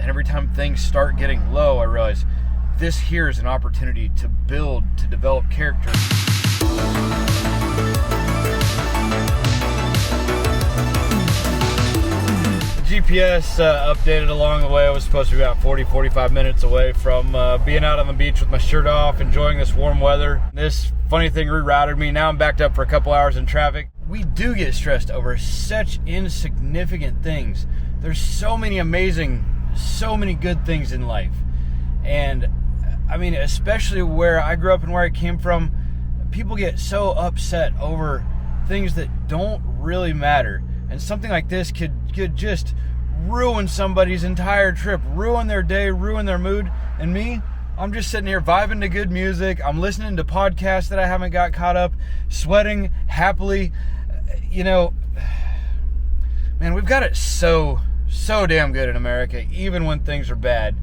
And every time things start getting low, I realize this here is an opportunity to build, to develop character. GPS updated along the way. I was supposed to be about 40-45 minutes away from being out on the beach with my shirt off, enjoying this warm weather. This funny thing rerouted me. Now I'm backed up for a couple hours in traffic. We do get stressed over such insignificant things. There's so many amazing, so many good things in life. And I mean, especially where I grew up and where I came from, people get so upset over things that don't really matter. And something like this could just ruin somebody's entire trip, ruin their day, ruin their mood. And me, I'm just sitting here vibing to good music. I'm listening to podcasts that I haven't got caught up, sweating happily. You know, man, we've got it so damn good in America, even when things are bad.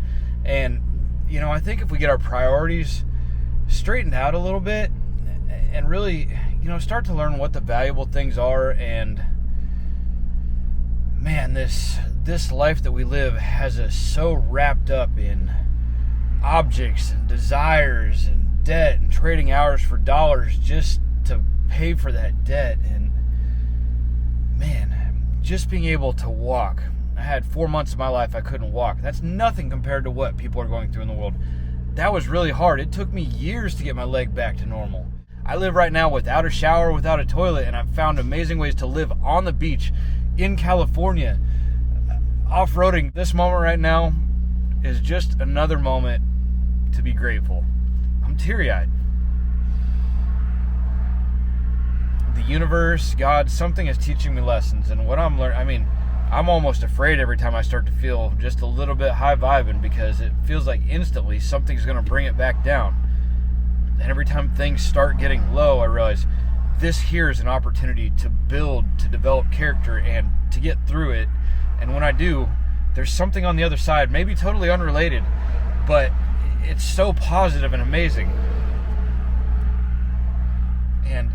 And, you know, I think if we get our priorities straightened out a little bit and really, you know, start to learn what the valuable things are. And man, this life that we live has us so wrapped up in objects and desires and debt and trading hours for dollars just to pay for that debt. And man, just being able to walk. I had 4 months of my life I couldn't walk. That's nothing compared to what people are going through in the world. That was really hard. It took me years to get my leg back to normal. I live right now without a shower, without a toilet, and I've found amazing ways to live on the beach in California, off-roading. This moment right now is just another moment to be grateful. I'm teary-eyed. The universe, God, something is teaching me lessons, and what I'm learning, I mean, I'm almost afraid every time I start to feel just a little bit high vibing, because it feels like instantly something's going to bring it back down. And every time things start getting low, I realize this here is an opportunity to build, to develop character, and to get through it. And when I do, there's something on the other side, maybe totally unrelated, but it's so positive and amazing. And,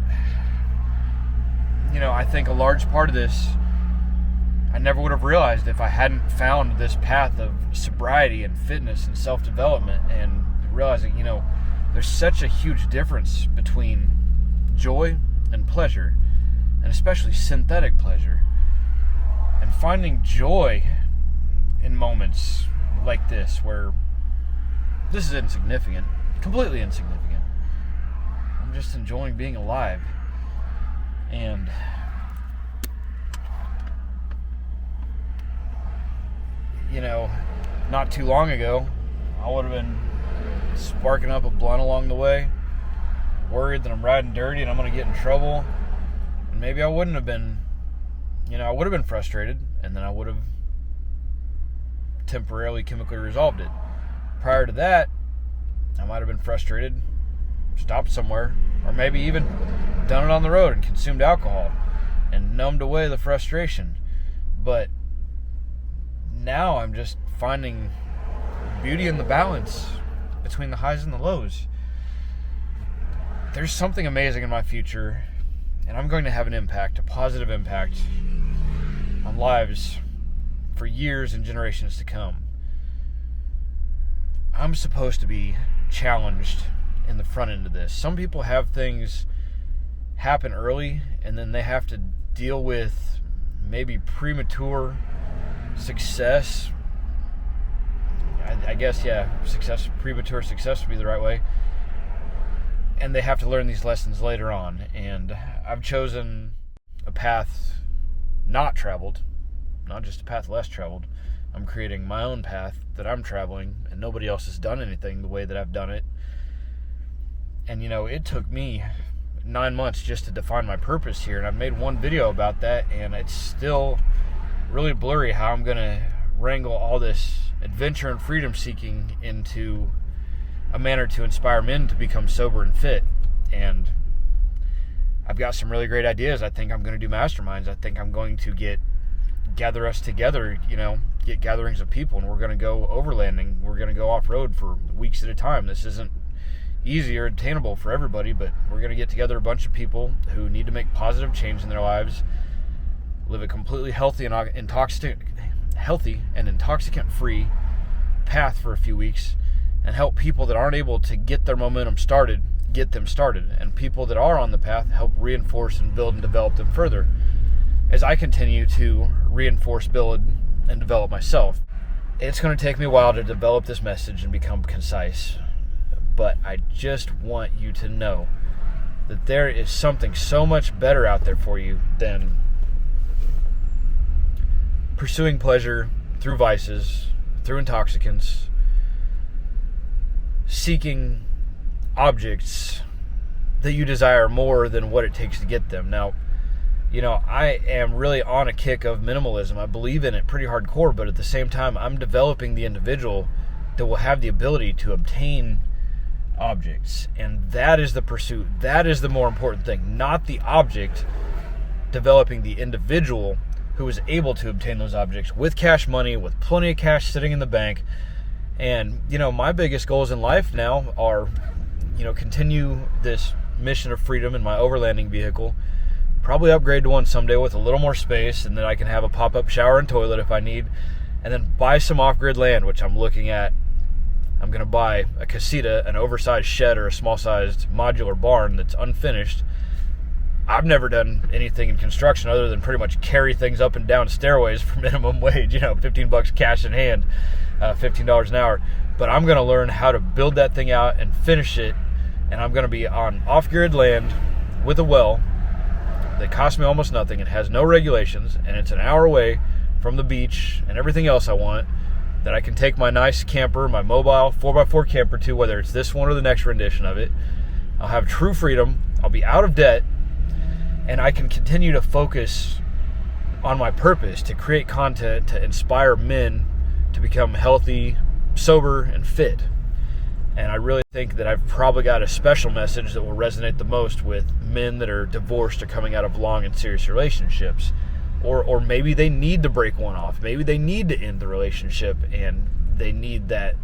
you know, I think a large part of this I never would have realized if I hadn't found this path of sobriety and fitness and self-development, and realizing, you know, there's such a huge difference between joy and pleasure, and especially synthetic pleasure. And finding joy in moments like this, where this is insignificant, completely insignificant. I'm just enjoying being alive. And you know, not too long ago, I would have been sparking up a blunt along the way, worried that I'm riding dirty and I'm going to get in trouble. And maybe I wouldn't have been, you know, I would have been frustrated, and then I would have temporarily chemically resolved it. Prior to that, I might have been frustrated, stopped somewhere, or maybe even done it on the road and consumed alcohol and numbed away the frustration. But now I'm just finding beauty in the balance between the highs and the lows. There's something amazing in my future, and I'm going to have an impact, a positive impact on lives for years and generations to come. I'm supposed to be challenged in the front end of this. Some people have things happen early, and then they have to deal with maybe premature success. I guess, yeah, premature success would be the right way. And they have to learn these lessons later on. And I've chosen a path not traveled, not just a path less traveled. I'm creating my own path that I'm traveling, and nobody else has done anything the way that I've done it. And, you know, it took me 9 months just to define my purpose here, and I've made one video about that, and it's still really blurry how I'm going to wrangle all this adventure and freedom seeking into a manner to inspire men to become sober and fit. And I've got some really great ideas. I think I'm going to do masterminds. I think I'm going to gather us together, you know, get gatherings of people, and we're going to go overlanding. We're going to go off-road for weeks at a time. This isn't easy or attainable for everybody, but we're going to get together a bunch of people who need to make positive change in their lives, live a completely healthy and intoxicant-free path for a few weeks and help people that aren't able to get their momentum started, get them started. And people that are on the path, help reinforce and build and develop them further as I continue to reinforce, build, and develop myself. It's going to take me a while to develop this message and become concise, but I just want you to know that there is something so much better out there for you than pursuing pleasure through vices, through intoxicants, seeking objects that you desire more than what it takes to get them. Now, I am really on a kick of minimalism. I believe in it pretty hardcore, but at the same time, I'm developing the individual that will have the ability to obtain objects. And that is the pursuit. That is the more important thing, not the object. Developing the individual who is able to obtain those objects with cash money, with plenty of cash sitting in the bank. And, my biggest goals in life now are, continue this mission of freedom in my overlanding vehicle, probably upgrade to one someday with a little more space, and then I can have a pop-up shower and toilet if I need, and then buy some off-grid land, which I'm looking at. I'm going to buy a casita, an oversized shed or a small-sized modular barn that's unfinished. I've never done anything in construction other than pretty much carry things up and down stairways for minimum wage, $15 cash in hand, $15 an hour. But I'm going to learn how to build that thing out and finish it, and I'm going to be on off-grid land with a well that costs me almost nothing. It has no regulations, and it's an hour away from the beach and everything else I want, that I can take my nice camper, my mobile 4x4 camper to, whether it's this one or the next rendition of it. I'll have true freedom. I'll be out of debt, and I can continue to focus on my purpose to create content to inspire men to become healthy, sober, and fit. And I really think that I've probably got a special message that will resonate the most with men that are divorced or coming out of long and serious relationships. Or maybe they need to break one off. Maybe they need to end the relationship, and they need that,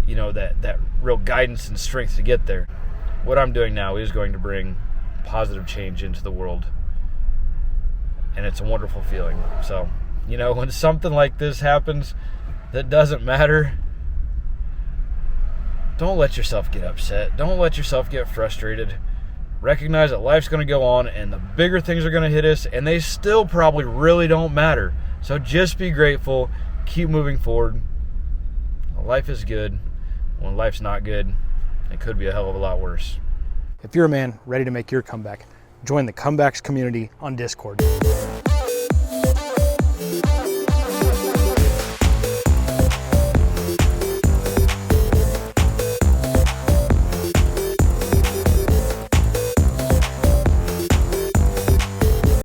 that real guidance and strength to get there. What I'm doing now is going to bring positive change into the world. And it's a wonderful feeling. So, when something like this happens that doesn't matter, don't let yourself get upset. Don't let yourself get frustrated. Recognize that life's going to go on, and the bigger things are going to hit us, and they still probably really don't matter. So just be grateful. Keep moving forward. Life is good. When life's not good, it could be a hell of a lot worse. If you're a man ready to make your comeback, join the Kombaxx community on Discord.